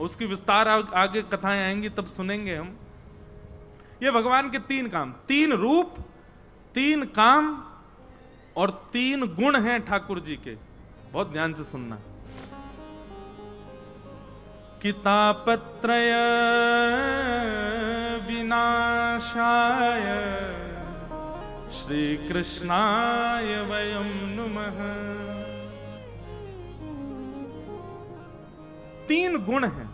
उसकी विस्तार आगे कथाएं आएंगी तब सुनेंगे हम। ये भगवान के 3 काम, 3 रूप, 3 काम और 3 गुण हैं ठाकुर जी के। बहुत ध्यान से सुनना। कि तापत्रय विनाशाय श्री कृष्णाय वयं नुमः। 3 गुण हैं।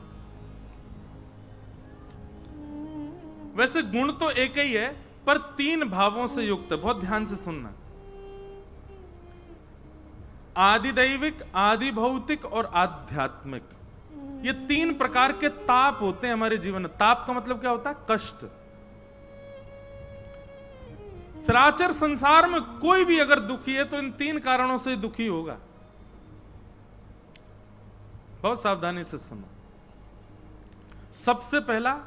वैसे गुण तो एक ही है पर 3 भावों से युक्त है। बहुत ध्यान से सुनना। आदि दैविक, आदि भौतिक और आध्यात्मिक, ये 3 प्रकार के ताप होते हैं हमारे जीवन में। ताप का मतलब क्या होता है? कष्ट। चराचर संसार में कोई भी अगर दुखी है तो इन 3 कारणों से दुखी होगा। बहुत सावधानी से सुनो। सबसे पहला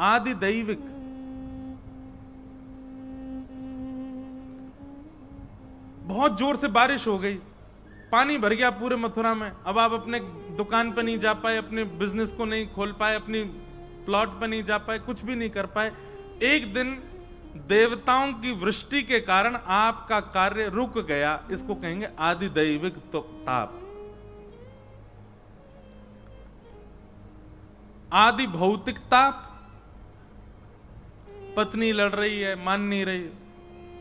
आदि दैविक। बहुत जोर से बारिश हो गई, पानी भर गया पूरे मथुरा में। अब आप अपने दुकान पे नहीं जा पाए, अपने बिजनेस को नहीं खोल पाए, अपनी प्लॉट पे नहीं जा पाए, कुछ भी नहीं कर पाए। एक दिन देवताओं की वृष्टि के कारण आपका कार्य रुक गया। इसको कहेंगे आदि दैविक ताप। आदि भौतिक ताप, पत्नी लड़ रही है, मान नहीं रही,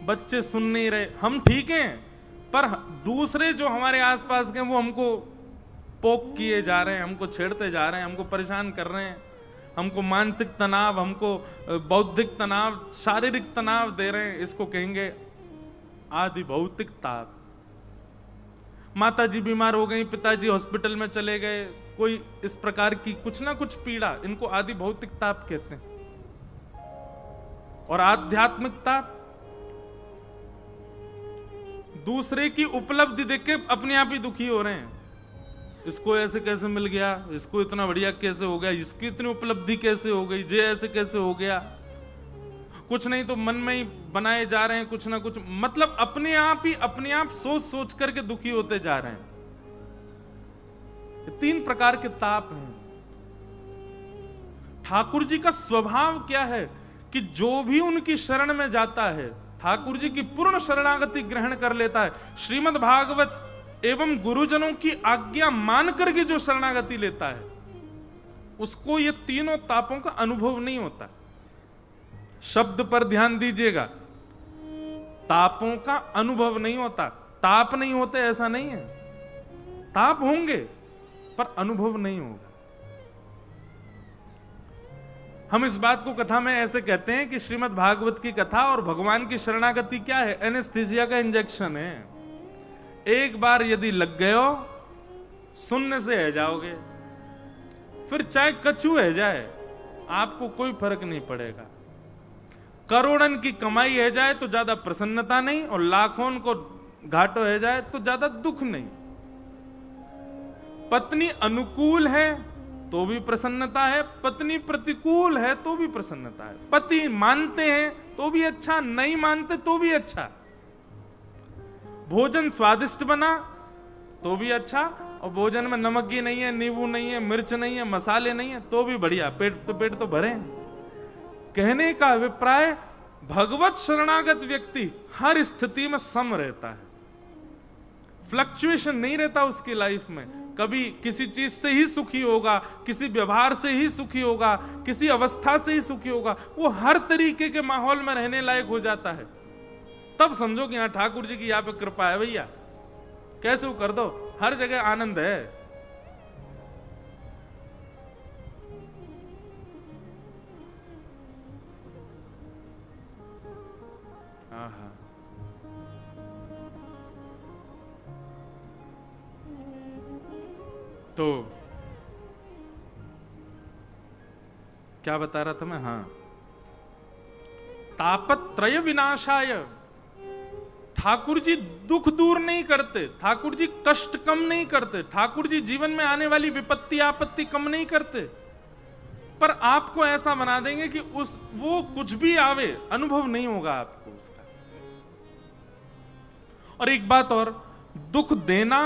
बच्चे सुन नहीं रहे, हम ठीक हैं पर दूसरे जो हमारे आसपास के वो हमको पोक किए जा रहे हैं, हमको छेड़ते जा रहे हैं, हमको परेशान कर रहे हैं, हमको मानसिक तनाव, हमको बौद्धिक तनाव, शारीरिक तनाव दे रहे हैं। इसको कहेंगे आदि भौतिक ताप। माताजी बीमार हो गई, पिताजी हॉस्पिटल में चले गए, कोई इस प्रकार की कुछ ना कुछ पीड़ा, इनको आदि भौतिक ताप कहते हैं। और आध्यात्मिक ताप, दूसरे की उपलब्धि देख के अपने आप ही दुखी हो रहे हैं। इसको ऐसे कैसे मिल गया, इसको इतना बढ़िया कैसे हो गया, इसकी इतनी उपलब्धि कैसे हो गई, जे ऐसे कैसे हो गया। कुछ नहीं तो मन में ही बनाए जा रहे हैं कुछ ना कुछ, मतलब अपने आप सोच सोच करके दुखी होते जा रहे हैं। 3 प्रकार के ताप हैं। ठाकुर जी का स्वभाव क्या है कि जो भी उनकी शरण में जाता है ठाकुर जी की पूर्ण शरणागति ग्रहण कर लेता है। श्रीमद् भागवत एवं गुरुजनों की आज्ञा मान करके जो शरणागति लेता है उसको ये 3 तापों का अनुभव नहीं होता। शब्द पर ध्यान दीजिएगा, तापों का अनुभव नहीं होता। ताप नहीं होते ऐसा नहीं है, ताप होंगे पर अनुभव नहीं होगा। हम इस बात को कथा में ऐसे कहते हैं कि श्रीमद् भागवत की कथा और भगवान की शरणागति क्या है? एनेस्थीसिया का इंजेक्शन है। एक बार यदि लग गए हो, सुनने से रह जाओगे, फिर चाहे कछू है जाए आपको कोई फर्क नहीं पड़ेगा। करोड़न की कमाई है जाए तो ज्यादा प्रसन्नता नहीं, और लाखों को घाटो है जाए तो ज्यादा दुख नहीं। पत्नी अनुकूल है तो भी प्रसन्नता है, पत्नी प्रतिकूल है तो भी प्रसन्नता है। पति मानते हैं तो भी अच्छा, नहीं मानते तो भी अच्छा। भोजन स्वादिष्ट बना तो भी अच्छा, और भोजन में नमक ही नहीं है, नींबू नहीं है, मिर्च नहीं है, मसाले नहीं है तो भी बढ़िया, पेट तो भरे। कहने का अभिप्राय, भगवत शरणागत व्यक्ति हर स्थिति में सम रहता है, फ्लक्चुएशन नहीं रहता उसकी लाइफ में। कभी किसी चीज से ही सुखी होगा, किसी व्यवहार से ही सुखी होगा, किसी अवस्था से ही सुखी होगा, वो हर तरीके के माहौल में रहने लायक हो जाता है। तब समझो कि हाँ ठाकुर जी की यहाँ पे कृपा है भैया, कैसे वो कर दो, हर जगह आनंद है। तो क्या बता रहा था मैं? हाँ, तापत्रय विनाशाय। ठाकुर जी दुख दूर नहीं करते, ठाकुर जी कष्ट कम नहीं करते, ठाकुर जी जीवन में आने वाली विपत्ति आपत्ति कम नहीं करते, पर आपको ऐसा बना देंगे कि वो कुछ भी आवे अनुभव नहीं होगा आपको उसका। और एक बात और, दुख देना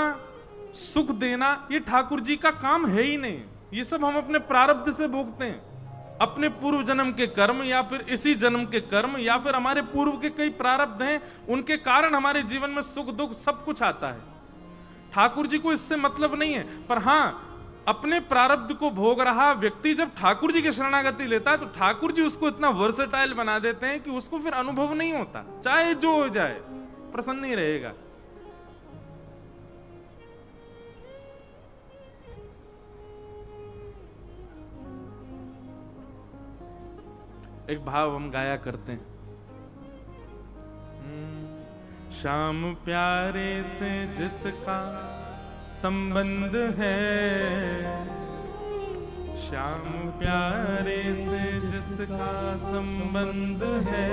सुख देना ये ठाकुर जी का काम है ही नहीं, ये सब हम अपने प्रारब्ध से भोगते हैं, अपने पूर्व जन्म के कर्म या फिर इसी जन्म के कर्म या फिर हमारे पूर्व के कई प्रारब्ध हैं, उनके कारण हमारे जीवन में सुख दुख सब कुछ आता है। ठाकुर जी को इससे मतलब नहीं है। पर हां, अपने प्रारब्ध को भोग रहा व्यक्ति जब ठाकुर जी की शरणागति लेता है तो ठाकुर जी उसको इतना वर्सेटाइल बना देते हैं कि उसको फिर अनुभव नहीं होता, चाहे जो हो जाए प्रसन्न ही रहेगा। एक भाव हम गाया करते हैं, श्याम प्यारे से जिसका संबंध है, श्याम प्यारे से जिसका संबंध है,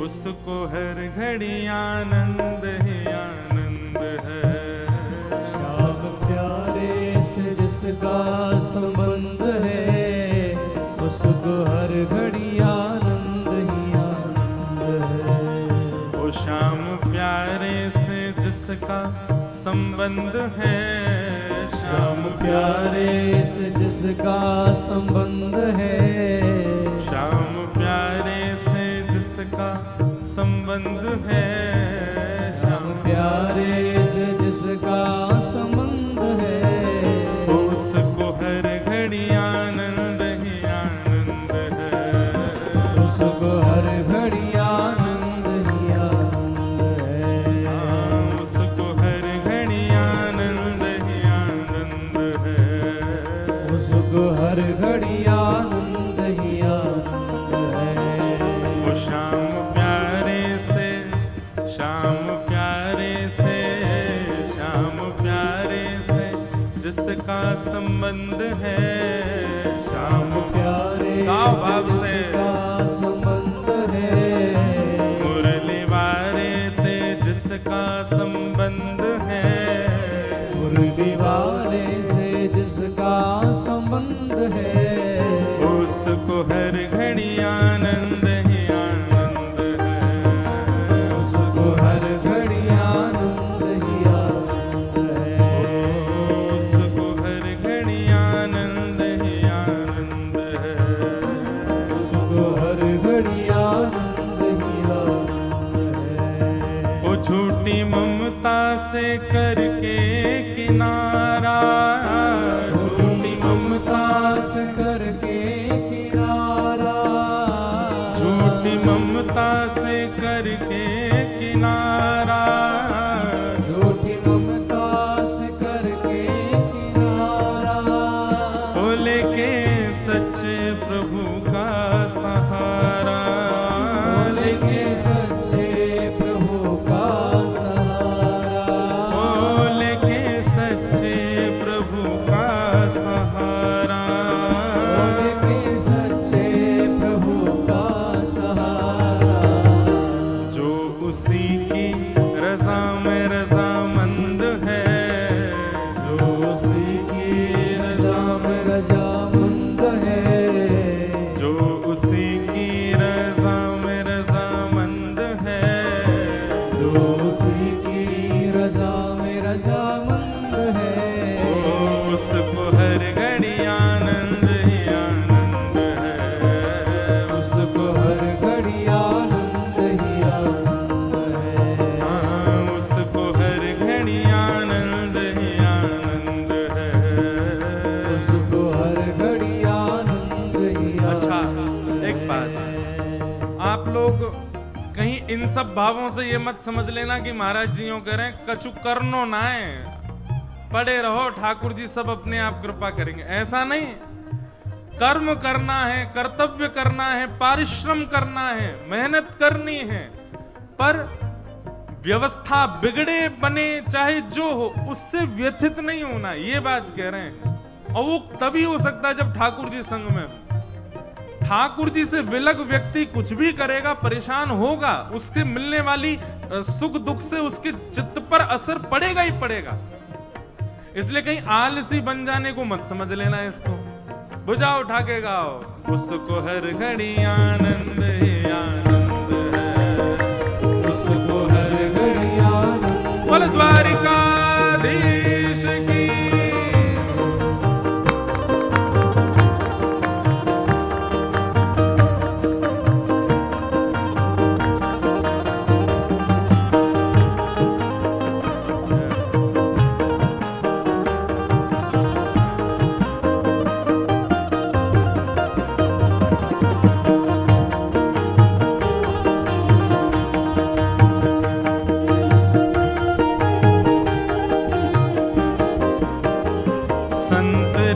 उसको हर घड़ी आनंद ही आनंद है। श्याम प्यारे से जिसका संबंध है, उसको हर घड़ी आनंद ही आनंद है। ओ श्याम प्यारे से जिसका संबंध है, श्याम प्यारे से जिसका संबंध है, श्याम प्यारे से जिसका संबंध है, श्याम प्यारे से जिसका संबंध है, उसको हर घड़ी आनंद ही आनंद है। उसको हर घड़ी आनंद ही आनंद है। उसको हर घड़ी आनंद ही आनंद है। उसको हर घड़ी आनंद ही आनंद है। वो श्याम प्यारे से, श्याम प्यारे से, श्याम प्यारे से जिसका संबंध है, श्याम प्यारे गाओ भाव से, जिसका संबंध है, मुरली वारे ते जिसका संबंध है, मुरली वाले से जिसका संबंध है, उसको हर घड़ी आनंद ही आनंद है। उसको हर घड़ी आनंद ही आनंद है। उसको हर घड़ी आनंद ही आनंद है। उसको हर घड़ी आनंद ही आनंद है। वो झूठी ममता से करके किनारा, झूठी ममता से करके किनारा, झूठी ममता से करके किनारा, झूठी ममता से करके किनारा, वो लेके सच्चे प्रभु का सहारा, लेके सच्चे प्रभु का सहारा, वो लेके सच्चे प्रभु का सहारा, लेके सच्चे प्रभु का सहारा, जो उसी की रजा में रजामंद है, जो उसी की रजा में रजामंद है, जो उसी की रजा में रजामंद है, जो उसी की रजा में रजामंद है, उसको हर घड़ी आनंद ही आनंद है। उसको हर घड़ी आनंद ही आनंद है। हाँ, उसको हर घड़ी आनंद ही आनंद है। उसको हर घड़ी आनंद ही अच्छा, आनंद एक है। बात, आप लोग कहीं इन सब भावों से ये मत समझ लेना कि महाराज जी यूं कह रहे हैं कछु करनो ना है, पड़े रहो ठाकुर जी सब अपने आप कृपा करेंगे, ऐसा नहीं। कर्म करना है, कर्तव्य करना है, परिश्रम करना है, मेहनत करनी है, पर व्यवस्था बिगड़े बने चाहे जो हो उससे व्यथित नहीं होना, ये बात कह रहे हैं। और वो तभी हो सकता है जब ठाकुर जी संग में हो। ठाकुर जी से विलग व्यक्ति कुछ भी करेगा परेशान होगा, उससे मिलने वाली सुख दुख से उसके चित्त पर असर पड़ेगा ही पड़ेगा। इसलिए कहीं आलसी बन जाने को मत समझ लेना इसको। बुझाओ उठा के गाओ, उसको हर घड़ी आनंद ही आनंद है, उसको हर घड़ी आनंद। बोल द्वारिकाधीश की।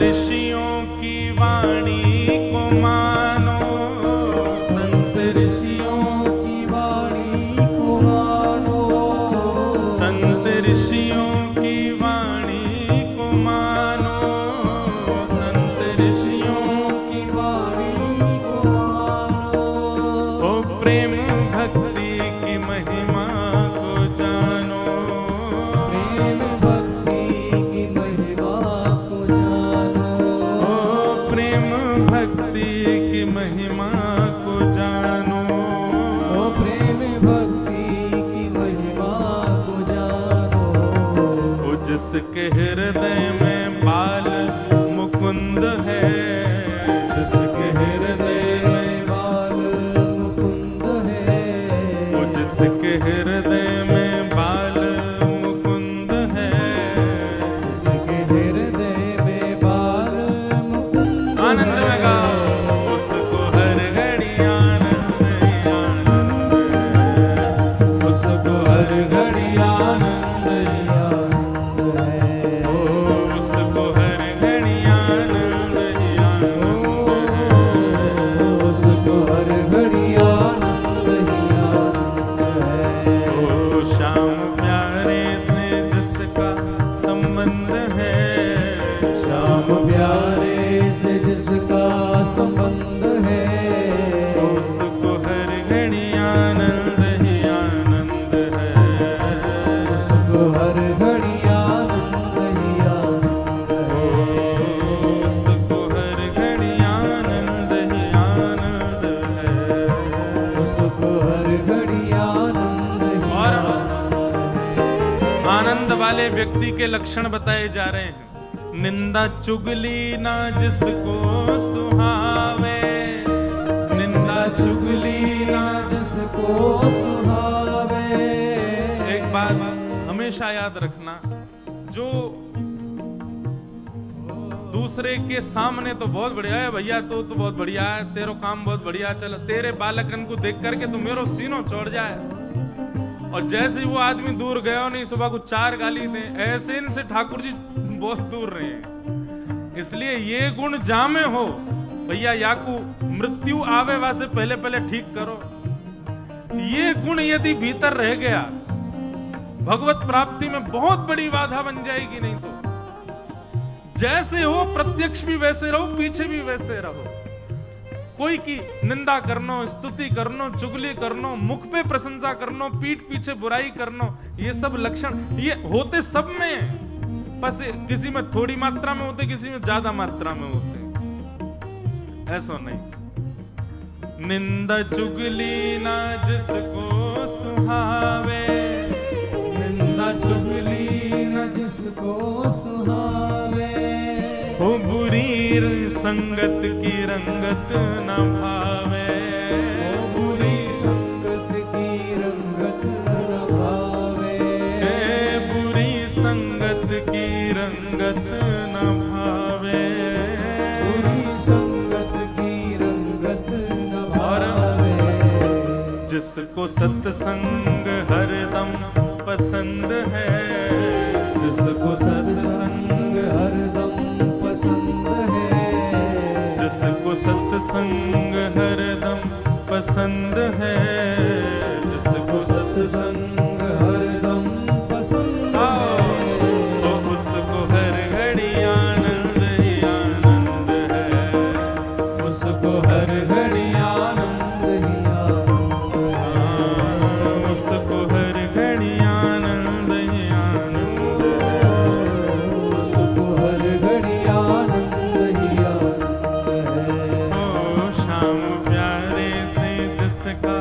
ऋषियों की वाणी को मानो, संत ऋषियों की वाणी को मानो, संत ऋषियों की वाणी को मानो, संत ऋषियों की वाणी को मानो। ओ प्रेम भक्ति की महिमा को जानो, प्रेम भक्ति की महिमा को जानो, ओ प्रेम भक्ति की महिमा को जानो, ओ प्रेम भक्ति की महिमा को जानो। ओ जिसके हृदय में बाल मुकुंद है, जिसके हृदय में बाल मुकुंद है, ओ जिसके हृदय में बाल मुकुंद है, जिसके हृदय में बाल मुकुंद आनंद में गाओ, उसको हर घड़ी आनंद ही आनंद है, उसको हर घड़ी आनंद ही आनंद है, ओ उसको हर घड़ी आनंद ही आनंद है, उसको हर घड़ी आनंद ही आनंद है। ओ श्याम प्यारे से जिसका संबंध है, श्याम प्यारे से जिसका संबंध है, उसको हर घड़ी आनंद ही आनंद है, उसको हर घड़ी आनंद ही आनंद है, उसको हर घड़ी आनंद ही आनंद है। उसको हर घड़ी आनंद ही और आनंद है। आनंद वाले व्यक्ति के लक्षण बताए जा रहे हैं। निंदा चुगली ना जिसको सुहावे, निंदा चुगली ना। जिसको सुहावे, एक बात हमेशा याद रखना, जो दूसरे के सामने तो बहुत बढ़िया है भैया, तो बहुत बढ़िया है, तेरो काम बहुत बढ़िया, चल तेरे बालकन को देख करके तो मेरो सीनो चढ़ जाए, और जैसे ही वो आदमी दूर गया नहीं, सुबह को 4 गाली दे, ऐसे इनसे ठाकुर जी बहुत दूर रहे हैं। इसलिए ये गुण जामे हो भैया, याकू मृत्यु आवे वासे पहले पहले ठीक करो। ये गुण यदि भीतर रह गया, भगवत प्राप्ति में बहुत बड़ी बाधा बन जाएगी। नहीं तो जैसे हो प्रत्यक्ष भी वैसे रहो, पीछे भी वैसे रहो। कोई की निंदा करनो, स्तुति करनो, चुगली करनो, मुख पे प्रशंसा करनो, पीठ पीछे बुराई करनो, ये सब लक्षण ये होते सब में, बस किसी में थोड़ी मात्रा में होते, किसी में ज्यादा मात्रा में होते, ऐसा नहीं। निंदा चुगली ना जिसको सुहावे, निंदा चुगली न जिसको सुहावे, हो बुरी संगत की रंगत न भावे, ओ बुरी संगत की रंगत न भावे, हे बुरी संगत की रंगत न भावे, बुरी संगत की रंगत न भावे। जिसको सत्संग हरदम पसंद है, जिसको सत्संग हरदम पसंद है, जिसको सत्संग हरदम पसंद है, जिसको सत्संग हरदम पसंद है, तो उसको हर घड़ी आनंद ही आनंद है, उसको हर घड़ी आनंद ही आनंद है, उसको हर घड़ी आनंद ही आनंद है, उसको हर घड़ी आनंद ही आनंद है। ओ श्याम प्यारे से जिसका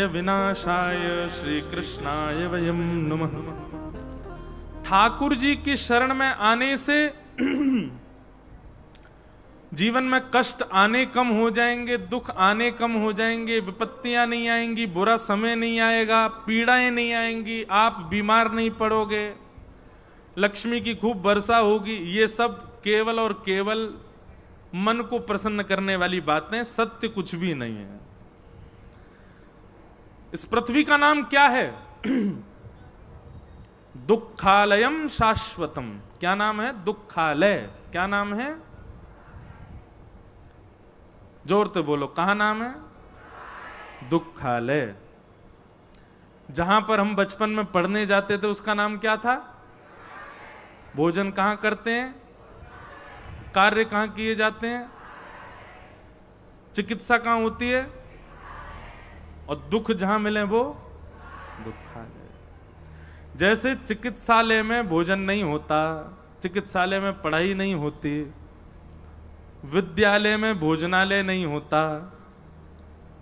भय विनाशाय श्री कृष्णाय वयम नमः। ठाकुर जी की शरण में आने से जीवन में कष्ट आने कम हो जाएंगे, दुख आने कम हो जाएंगे, विपत्तियां नहीं आएंगी, बुरा समय नहीं आएगा, पीड़ाएं नहीं आएंगी, आप बीमार नहीं पड़ोगे, लक्ष्मी की खूब वर्षा होगी। ये सब केवल और केवल मन को प्रसन्न करने वाली बातें, सत्य कुछ भी नहीं है। इस पृथ्वी का नाम क्या है? दुखालयम शाश्वतम। क्या नाम है? दुखालय। क्या नाम है? जोर से बोलो, कहां नाम है? दुखालय। जहां पर हम बचपन में पढ़ने जाते थे उसका नाम क्या था? भोजन कहां करते हैं? कार्य कहां किए जाते हैं? चिकित्सा कहां होती है? और दुख जहां मिले वो दुखालय। जैसे चिकित्सालय में भोजन नहीं होता, चिकित्सालय में पढ़ाई नहीं होती, विद्यालय में भोजनालय नहीं होता,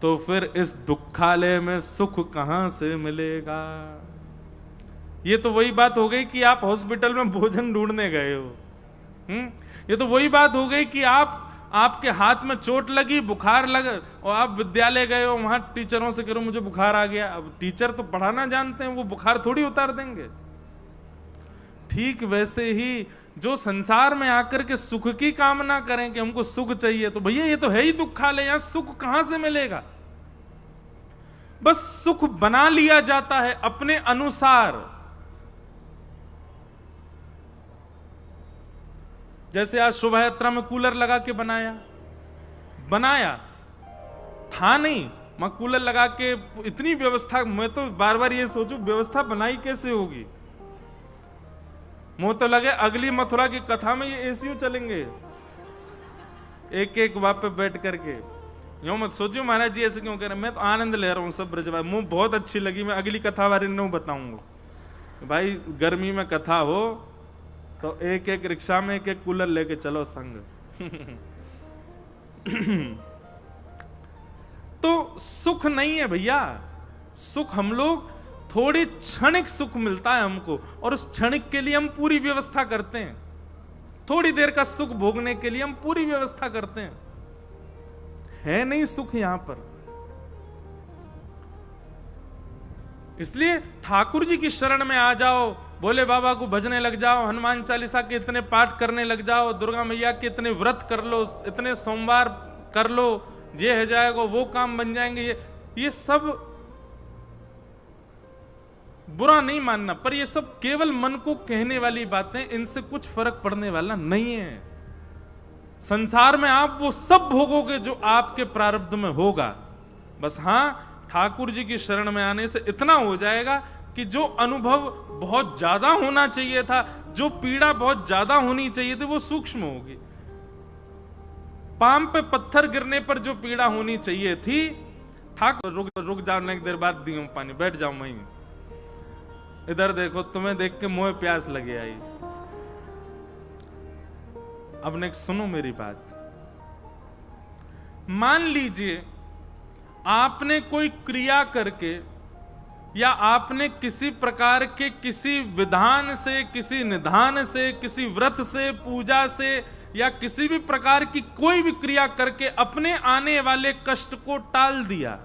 तो फिर इस दुखालय में सुख कहां से मिलेगा? ये तो वही बात हो गई कि आप हॉस्पिटल में भोजन ढूंढने गए हो। ये तो वही बात हो गई कि आपके हाथ में चोट लगी, बुखार लगा और आप विद्यालय गए हो, वहां टीचरों से करो मुझे बुखार आ गया। अब टीचर तो पढ़ाना जानते हैं, वो बुखार थोड़ी उतार देंगे। ठीक वैसे ही जो संसार में आकर के सुख की कामना करें कि हमको सुख चाहिए, तो भैया ये तो है ही दुखालय, यहां सुख कहां से मिलेगा? बस सुख बना लिया जाता है अपने अनुसार। जैसे आज शोभा यात्रा में कूलर लगा के बनाया था नहीं, मैं कूलर लगा के इतनी व्यवस्था, मैं तो बार बार ये सोचूं व्यवस्था बनाई कैसे होगी। मुझे तो लगे अगली मथुरा की कथा में ये एसीयू चलेंगे, एक एक वहां पे बैठ करके। यूं मत सोचो महाराज जी ऐसे क्यों कह रहे हैं, मैं तो आनंद ले रहा हूं सब ब्रजवासी। मुझे बहुत अच्छी लगी, मैं अगली कथा बारे में बताऊंगा। भाई गर्मी में कथा हो तो एक एक रिक्शा में एक एक कूलर लेके चलो संग। तो सुख नहीं है भैया, सुख हम लोग थोड़ी क्षणिक सुख मिलता है हमको, और उस क्षणिक के लिए हम पूरी व्यवस्था करते हैं। थोड़ी देर का सुख भोगने के लिए हम पूरी व्यवस्था करते हैं। है नहीं सुख यहां पर। इसलिए ठाकुर जी की शरण में आ जाओ, भोले बाबा को भजने लग जाओ, हनुमान चालीसा के इतने पाठ करने लग जाओ, दुर्गा मैया के इतने व्रत कर लो, इतने सोमवार कर लो, ये हो जाएगा, वो काम बन जाएंगे। ये सब बुरा नहीं मानना, पर ये सब केवल मन को कहने वाली बातें, इनसे कुछ फर्क पड़ने वाला नहीं है। संसार में आप वो सब भोगोगे जो आपके प्रारब्ध में होगा। बस हां, ठाकुर जी की शरण में आने से इतना हो जाएगा कि जो अनुभव बहुत ज्यादा होना चाहिए था, जो पीड़ा बहुत ज्यादा होनी चाहिए थी, वो सूक्ष्म होगी। पाम पे पत्थर गिरने पर जो पीड़ा होनी चाहिए थी, ठाकुर रुक जाओ, एक देर बाद दियो पानी, बैठ जाओ वहीं, इधर देखो, तुम्हें देख के मोह प्यास लगे आई। अब नेक्स्ट सुनो मेरी बात। मान लीजिए आपने कोई क्रिया करके, या आपने किसी प्रकार के किसी विधान से, किसी निधान से, किसी व्रत से, पूजा से, या किसी भी प्रकार की कोई भी क्रिया करके अपने आने वाले कष्ट को टाल दिया,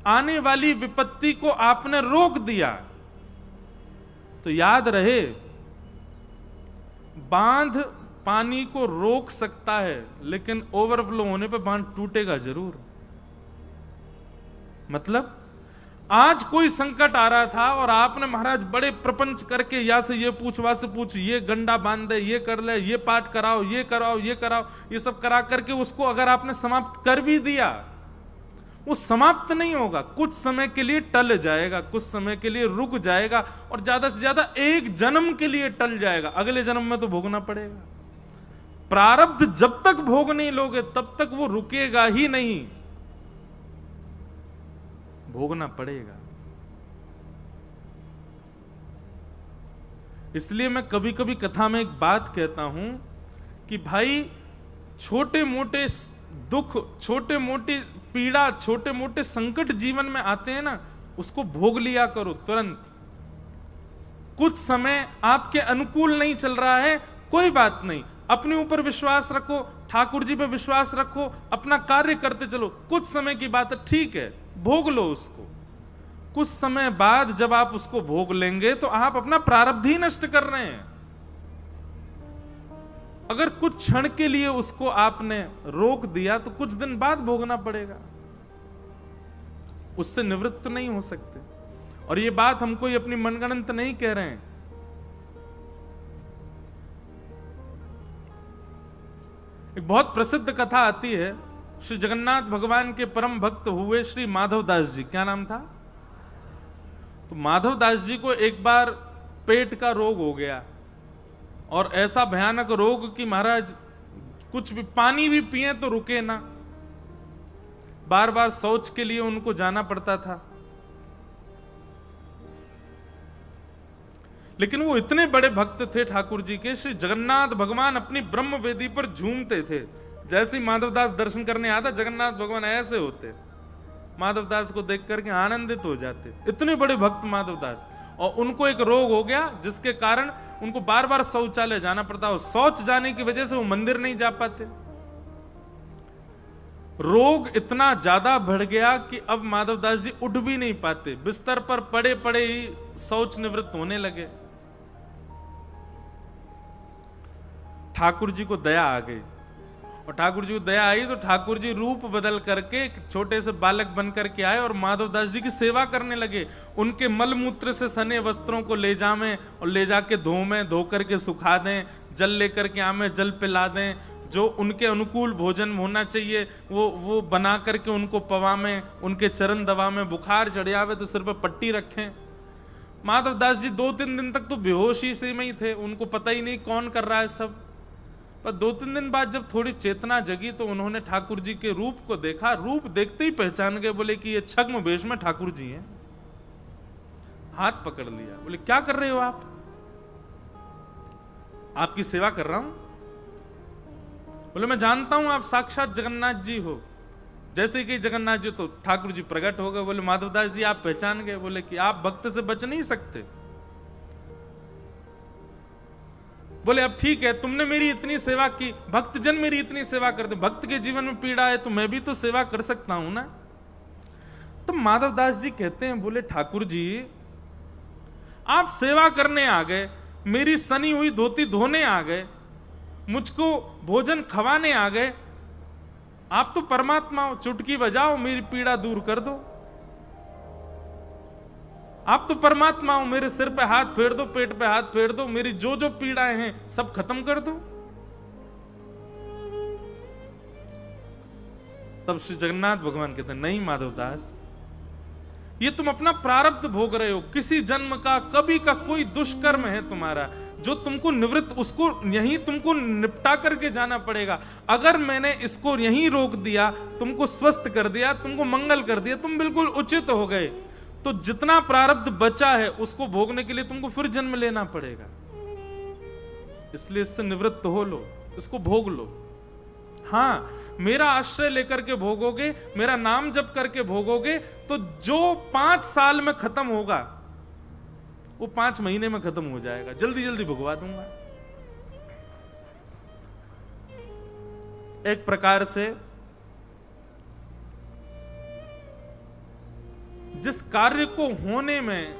आने वाली विपत्ति को आपने रोक दिया, तो याद रहे, बांध पानी को रोक सकता है, लेकिन ओवरफ्लो होने पे बांध टूटेगा जरूर। मतलब आज कोई संकट आ रहा था और आपने महाराज बड़े प्रपंच करके, या से ये पूछ, वहां से पूछ, ये गंडा बांध दे, ये कर ले, ये पाठ कराओ, ये कराओ, ये कराओ, ये सब करा करके उसको अगर आपने समाप्त कर भी दिया, वो समाप्त नहीं होगा, कुछ समय के लिए टल जाएगा, कुछ समय के लिए रुक जाएगा, और ज्यादा से ज्यादा एक जन्म के लिए टल जाएगा। अगले जन्म में तो भोगना पड़ेगा। प्रारब्ध जब तक भोग नहीं लोगे तब तक वो रुकेगा ही नहीं, भोगना पड़ेगा। इसलिए मैं कभी कभी कथा में एक बात कहता हूं कि भाई छोटे मोटे दुख, छोटे मोटी पीड़ा, छोटे मोटे संकट जीवन में आते हैं ना, उसको भोग लिया करो तुरंत। कुछ समय आपके अनुकूल नहीं चल रहा है, कोई बात नहीं, अपने ऊपर विश्वास रखो, ठाकुर जी पे विश्वास रखो, अपना कार्य करते चलो। कुछ समय की बात है, ठीक है, भोग लो उसको। कुछ समय बाद जब आप उसको भोग लेंगे तो आप अपना प्रारब्ध ही नष्ट कर रहे हैं। अगर कुछ क्षण के लिए उसको आपने रोक दिया तो कुछ दिन बाद भोगना पड़ेगा, उससे निवृत्त नहीं हो सकते। और ये बात हम कोई अपनी मनगढ़ंत नहीं कह रहे हैं। एक बहुत प्रसिद्ध कथा आती है, श्री जगन्नाथ भगवान के परम भक्त हुए श्री माधवदास जी, क्या नाम था? तो माधवदास जी को एक बार पेट का रोग हो गया, और ऐसा भयानक रोग कि महाराज कुछ भी पानी भी पिए तो रुके ना, बार बार शौच के लिए उनको जाना पड़ता था। लेकिन वो इतने बड़े भक्त थे ठाकुर जी के, श्री जगन्नाथ भगवान अपनी ब्रह्म वेदी पर झूमते थे। जैसे ही माधवदास दर्शन करने आता, जगन्नाथ भगवान ऐसे होते, माधवदास को देख करके आनंदित हो जाते। इतने बड़े भक्त माधवदास, और उनको एक रोग हो गया जिसके कारण उनको बार बार शौचालय जाना पड़ता, और शौच जाने की वजह से वो मंदिर नहीं जा पाते। रोग इतना ज्यादा बढ़ गया कि अब माधवदास जी उठ भी नहीं पाते, बिस्तर पर पड़े पड़े ही शौच निवृत्त होने लगे। ठाकुर जी को दया आ गई, और ठाकुर जी को दया आई तो ठाकुर जी रूप बदल करके छोटे से बालक बन करके आए और माधवदास जी की सेवा करने लगे। उनके मलमूत्र से सने वस्त्रों को ले जावें और ले जाके धोवें, धो करके सुखा दें, जल लेकर के आवें, जल पिला दें, जो उनके अनुकूल भोजन होना चाहिए वो बना करके उनको पवावें, उनके चरण दबावें, बुखार चढ़ आवे तो सिर पर पट्टी रखें। माधवदास जी 2-3 दिन तक तो बेहोशी से में ही थे, उनको पता ही नहीं कौन कर रहा है सब। पर 2-3 दिन बाद जब थोड़ी चेतना जगी तो उन्होंने ठाकुर जी के रूप को देखा, रूप देखते ही पहचान गए, बोले कि ये छद्म वेश में ठाकुर जी हैं। हाथ पकड़ लिया, बोले क्या कर रहे हो आप? आपकी सेवा कर रहा हूं। बोले मैं जानता हूं आप साक्षात जगन्नाथ जी हो। जैसे कि जगन्नाथ जी तो ठाकुर जी प्रकट हो गए। बोले माधवदास जी आप पहचान गए? बोले कि आप भक्त से बच नहीं सकते। बोले अब ठीक है, तुमने मेरी इतनी सेवा की, भक्तजन मेरी इतनी सेवा करते, भक्त के जीवन में पीड़ा है तो मैं भी तो सेवा कर सकता हूं ना। तो माधवदास जी कहते हैं, बोले ठाकुर जी आप सेवा करने आ गए, मेरी सनी हुई धोती धोने आ गए, मुझको भोजन खवाने आ गए, आप तो परमात्मा हो, चुटकी बजाओ मेरी पीड़ा दूर कर दो। आप तो परमात्मा हो, मेरे सिर पे हाथ फेर दो, पेट पे हाथ फेर दो, मेरी जो जो पीड़ाएं हैं सब खत्म कर दो। तब श्री जगन्नाथ भगवान कहते हैं, नहीं माधवदास, ये तुम अपना प्रारब्ध भोग रहे हो, किसी जन्म का कभी का कोई दुष्कर्म है तुम्हारा जो तुमको निवृत्त, उसको यहीं तुमको निपटा करके जाना पड़ेगा। अगर मैंने इसको यहीं रोक दिया, तुमको स्वस्थ कर दिया, तुमको मंगल कर दिया, तुम बिल्कुल उचित हो गए, तो जितना प्रारब्ध बचा है उसको भोगने के लिए तुमको फिर जन्म लेना पड़ेगा। इसलिए इससे निवृत्त हो लो, इसको भोग लो। हाँ, मेरा आश्रय लेकर के भोगोगे, मेरा नाम जप करके भोगोगे, तो जो 5 साल में खत्म होगा वो 5 महीने में खत्म हो जाएगा, जल्दी जल्दी भुगवा दूंगा। एक प्रकार से जिस कार्य को होने में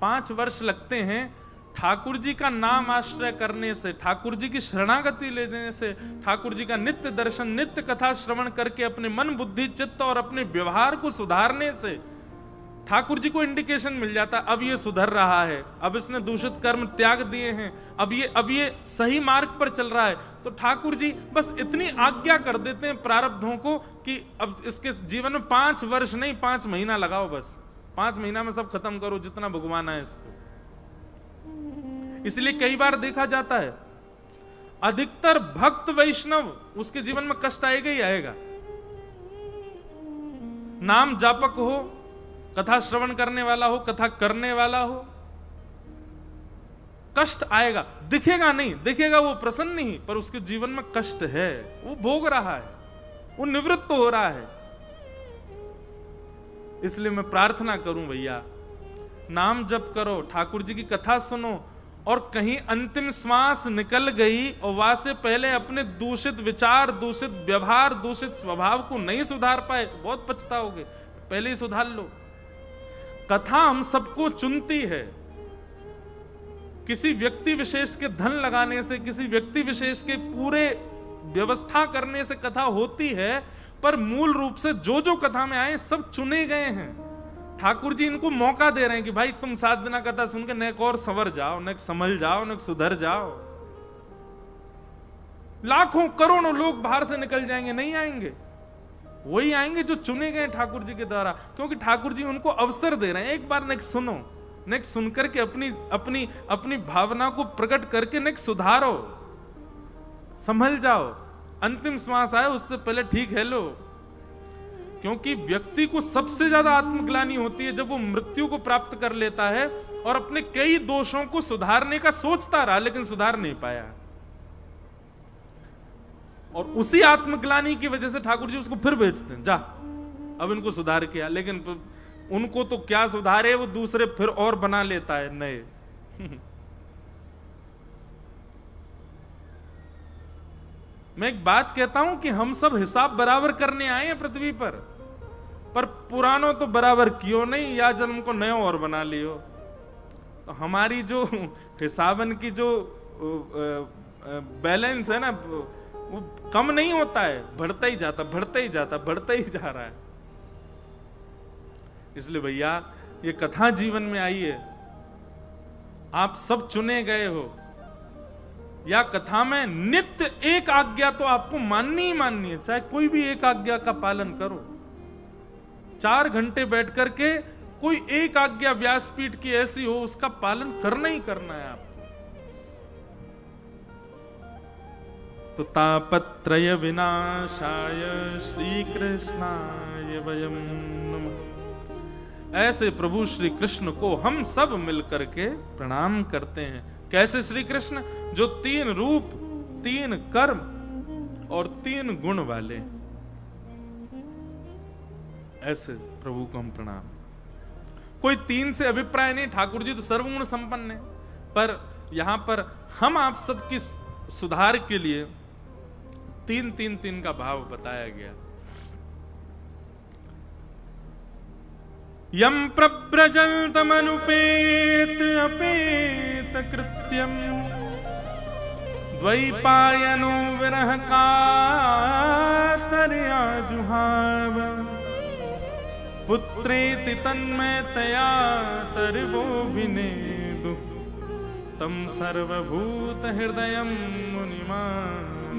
5 वर्ष लगते हैं, ठाकुर जी का नाम आश्रय करने से, ठाकुर जी की शरणागति ले देने से, ठाकुर जी का नित्य दर्शन, नित्य कथा श्रवण करके अपने मन बुद्धि चित्त और अपने व्यवहार को सुधारने से ठाकुर जी को इंडिकेशन मिल जाता, अब ये सुधर रहा है, अब इसने दूषित कर्म त्याग दिए हैं, अब ये सही मार्ग पर चल रहा है। तो ठाकुर जी बस इतनी आज्ञा कर देते हैं प्रारब्धों को कि अब इसके जीवन में 5 वर्ष नहीं 5 महीना लगाओ, बस 5 महीना में सब खत्म करो जितना भगवान है इसको। इसलिए कई बार देखा जाता है अधिकतर भक्त वैष्णव उसके जीवन में कष्ट आएगा ही आएगा। नाम जापक हो, कथा श्रवण करने वाला हो, कथा करने वाला हो, कष्ट आएगा, दिखेगा नहीं, दिखेगा वो प्रसन्न नहीं, पर उसके जीवन में कष्ट है, वो भोग रहा है। वो निवृत्त हो रहा है। इसलिए मैं प्रार्थना करूं भैया, नाम जप करो, ठाकुर जी की कथा सुनो, और कहीं अंतिम श्वास निकल गई और वहां से पहले अपने दूषित विचार, दूषित व्यवहार, दूषित स्वभाव को नहीं सुधार पाए तो बहुत पछताओगे। पहले ही सुधार लो। कथा हम सबको चुनती है। किसी व्यक्ति विशेष के धन लगाने से, किसी व्यक्ति विशेष के पूरे व्यवस्था करने से कथा होती है, पर मूल रूप से जो जो कथा में आए सब चुने गए हैं। ठाकुर जी इनको मौका दे रहे हैं कि भाई तुम 7 दिन कथा सुन के नेक और संवर जाओ, नेक संभल जाओ, नेक सुधर जाओ। लाखों करोड़ों लोग बाहर से निकल जाएंगे, नहीं आएंगे। वही आएंगे जो चुने गए ठाकुर जी के द्वारा, क्योंकि ठाकुर जी उनको अवसर दे रहे हैं। एक बार नेक सुनो, नेक सुन करके अपनी अपनी अपनी भावना को प्रकट करके नेक सुधारो, संभल जाओ। अंतिम श्वास आए उससे पहले ठीक है लो। क्योंकि व्यक्ति को सबसे ज्यादा आत्मग्लानि होती है जब वो मृत्यु को प्राप्त कर लेता है और अपने कई दोषों को सुधारने का सोचता रहा लेकिन सुधार नहीं पाया। और उसी आत्मग्लानि की वजह से ठाकुर जी उसको फिर भेजते हैं, जा अब इनको सुधार किया, लेकिन उनको तो क्या सुधारे, वो दूसरे फिर और बना लेता है नए। मैं एक बात कहता हूं कि हम सब हिसाब बराबर करने आए हैं पृथ्वी पर पुरानो तो बराबर कियो नहीं, या जन्म को नयो और बना लियो। तो हमारी जो हिसाबन की जो बैलेंस है ना, वो कम नहीं होता है, बढ़ता ही जाता, बढ़ता ही जाता, बढ़ता ही जा रहा है। इसलिए भैया ये कथा जीवन में आई है, आप सब चुने गए हो, या कथा में नित्य एक आज्ञा तो आपको माननी ही माननी है, चाहे कोई भी एक आज्ञा का पालन करो। 4 घंटे बैठ करके कोई एक आज्ञा व्यासपीठ की ऐसी हो, उसका पालन करना ही करना है आपको। तो तापत्रय विनाशाय श्री कृष्णाय वयम नमः। ऐसे प्रभु श्री कृष्ण को हम सब मिलकर के प्रणाम करते हैं। कैसे श्री कृष्ण? जो 3 रूप, 3 कर्म और 3 गुण वाले, ऐसे प्रभु को हम प्रणाम। कोई 3 से अभिप्राय नहीं, ठाकुर जी तो सर्वगुण संपन्न है, पर यहां पर हम आप सबकी सुधार के लिए 3 का भाव बताया गया। यम प्रव्रजन्तमनुपेत अपेत कृत्यम द्वैपायनो विरह कातर्या जुहाव पुत्रेति तन्मयतया तर्वो विनेदु तम सर्वभूत हृदयं मुनिमानतोष्मे।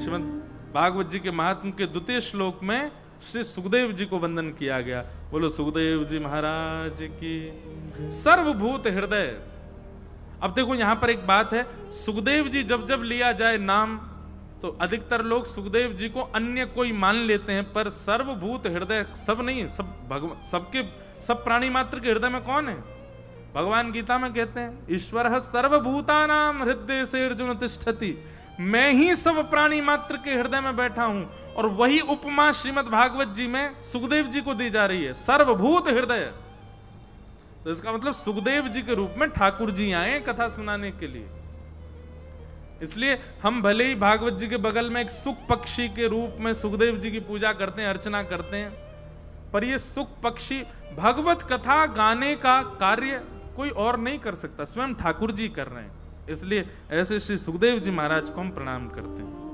श्रीमद् भागवत जी के महात्म्य के 2 श्लोक में श्री सुखदेव जी को वंदन किया गया। बोलो सुखदेव जी महाराज की। सर्वभूत हृदय। अब देखो यहां पर एक बात है, सुखदेव जी जब जब लिया जाए नाम तो अधिकतर लोग सुखदेव जी को अन्य कोई मान लेते हैं, पर सर्वभूत हृदय सब नहीं, सब भगवान, सब प्राणी मात्र के हृदय में कौन है? भगवान गीता में कहते हैं ईश्वरः सर्वभूतानां हृदय से अर्जुन तिष्ठति। मैं ही सब प्राणी मात्र के हृदय में बैठा हूं। और वही उपमा श्रीमद् भागवत जी में सुखदेव जी को दी जा रही है, सर्वभूत हृदय। तो इसका मतलब सुखदेव जी के रूप में ठाकुर जी आए कथा सुनाने के लिए। इसलिए हम भले ही भागवत जी के बगल में एक सुख पक्षी के रूप में सुखदेव जी की पूजा करते हैं, अर्चना करते हैं, पर यह सुख पक्षी भगवत कथा गाने का कार्य कोई और नहीं कर सकता, स्वयं ठाकुर जी कर रहे हैं। इसलिए ऐसे श्री सुखदेव जी महाराज को हम प्रणाम करते हैं।